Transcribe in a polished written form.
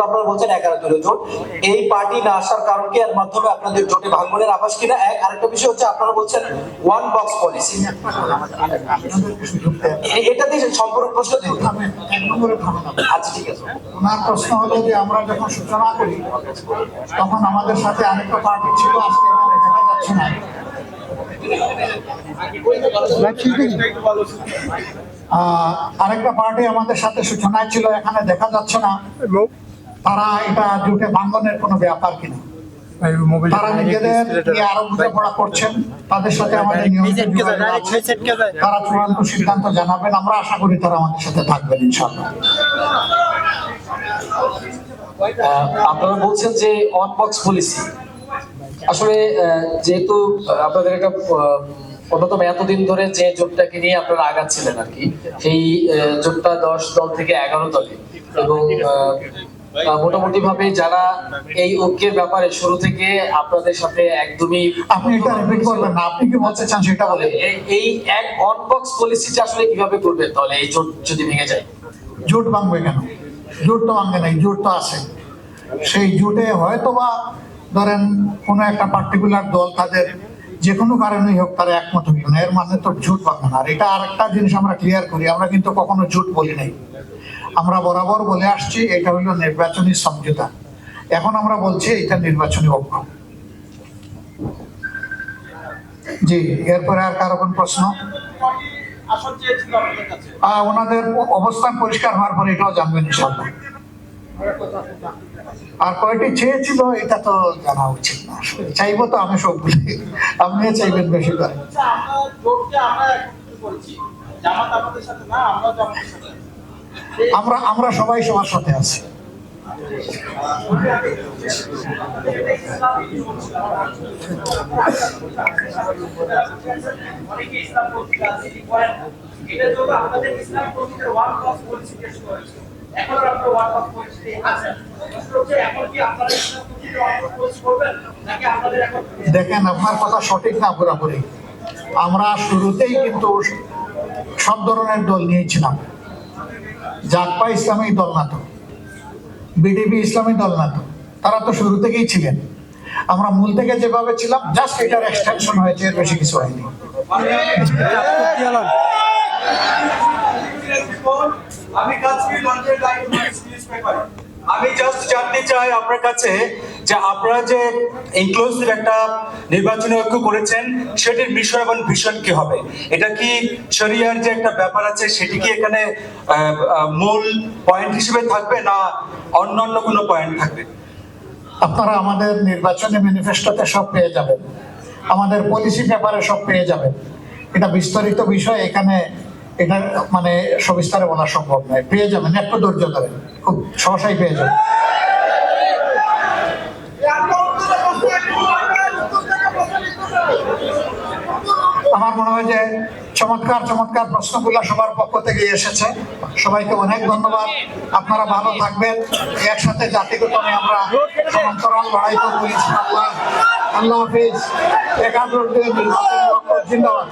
আপনারা বলছেন 11 দলীয় জোট, এই পার্টি না আসার কারণ কি, এর মাধ্যমে আপনাদের জোটে ভাঙনের আভাস কিনা? আরেকটা বিষয় হচ্ছে আপনারা বলছেন ওয়ান বক্স পলিসি, এটা দিয়ে সম্পূর্ণ প্রশ্ন দিন। আচ্ছা ঠিক আছে। ওনার প্রশ্ন হলো যে আমরা যখন সূচনা করি তখন আমাদের সাথে আরেকটা পার্টি ছিল, আজকে এখানে দেখা যাচ্ছে না। আরেকটা পার্টি আমাদের সাথে সূচনায় ছিল, এখানে দেখা যাচ্ছে না। তারা এটা জোটে ভাঙনের কোনো ব্যাপার কিনা, তারা নিজেদের আরো বোঝাপড়া করছেন, তাদের সাথে আমাদের নিয়মিত যোগাযোগ আছে। তারা চূড়ান্ত সিদ্ধান্ত জানাবেন, আমরা আশা করি তারা আমাদের সাথে থাকবেন ইনশাআল্লাহ। আপনারা বলছেন যে ওয়ান বক্স পলিসি, আসলে যেহেতু আপনাদের একটা অন্যতম এতদিন ধরে যে জোটটাকে নিয়ে আপনারা আগাচ্ছিলেন আর কি, সেই জোটটা 10 দল থেকে 11 দলে, এবং মোটামুটি ভাবে যারা এই ঐক্যের ব্যাপারে শুরু থেকে আপনাদের সাথে একদমই, আপনি এটা রিপিট করবেন না, আপনি কি বলতে চান সেটা বলে। এই এক ওয়ান বক্স পলিসিটা আসলে কিভাবে করবেন তাহলে এই জোট যদি ভেঙে যায়? জোট ভাঙবে কেন? জোট তো ভাঙবে নাই, জোট তো আছে। সেই জোটে হয়তোবা ধরেন কোনো একটা পার্টিকুলার দল তাদের যে কোনো কারণেই হোক তারা একমত হইল না, এর মানে তো জোট ভাঙবে না। আর এটা আরেকটা জিনিস আমরা ক্লিয়ার করি, আমরা কিন্তু কখনো জোট বলি নাই। আমরা বরাবর বলে আসছি এটা হইল নির্বাচনী সমঝোতা, এখন আমরা বলছি এটা নির্বাচনী ঐক্য। জি, এরপরে আর কারো কোন প্রশ্ন? ওনাদের অবস্থান পরিষ্কার হওয়ার পরে এটাও জানবেন ইনশাআল্লাহ। আর কয়টি চেয়েছিল এটা তো জানা উচিত না, চাইবো তো আমি সবগুলি, আপনিও চাইবেন বেশি করে। আমরা সবাই সবার সাথে আছি। দেখেন, আপনার কথা সঠিক না পুরোপুরি। আমরা শুরুতেই কিন্তু সব ধরনের দল নিয়েছিলাম। জাকপা ইসলামী দল না তো, বিডিপি ইসলামী দল না তো, তারা তো শুরু থেকেই ছিলেন। আমরা মূল থেকে যেভাবে ছিলাম, জাস্ট এটার এক্সটেনশন হয়েছে, এর বেশি কিছু হয়নি। আমি জাস্ট জানতে চাই আপনার কাছে যে আপনারা যে ইনক্লুসিভ একটা নির্বাচনী ঐক্য করেছেন সেটির বিষয় এবং ভিশন কি হবে? এটা কি শরিয়ার যে একটা ব্যাপার আছে সেটি কি এখানে মূল পয়েন্ট হিসেবে থাকবে, না অন্যান্য কোনো পয়েন্ট থাকবে? আপনারা আমাদের নির্বাচনী ম্যানিফেস্টোতে সব পেয়ে যাবেন, আমাদের পলিসি পেপারে সব পেয়ে যাবেন। এটা বিস্তারিত বিষয়, এখানে এটা মানে সবিস্তারে বলা সম্ভব নয়। পেয়ে যাবেন, একটু ধৈর্য ধরেন, খুব সহসাই পেয়ে যাবেন। আমার মনে হয় যে চমৎকার চমৎকার প্রশ্নগুলো সবার পক্ষ থেকে এসেছে, সবাইকে অনেক ধন্যবাদ। আপনারা ভালো থাকবেন, একসাথে জাতিগত নিয়ে আমরা সমান্তরাল লড়াই করবো ইনশাআল্লাহ। আল্লাহ হাফিজ। 11 জিন্দাবাদ।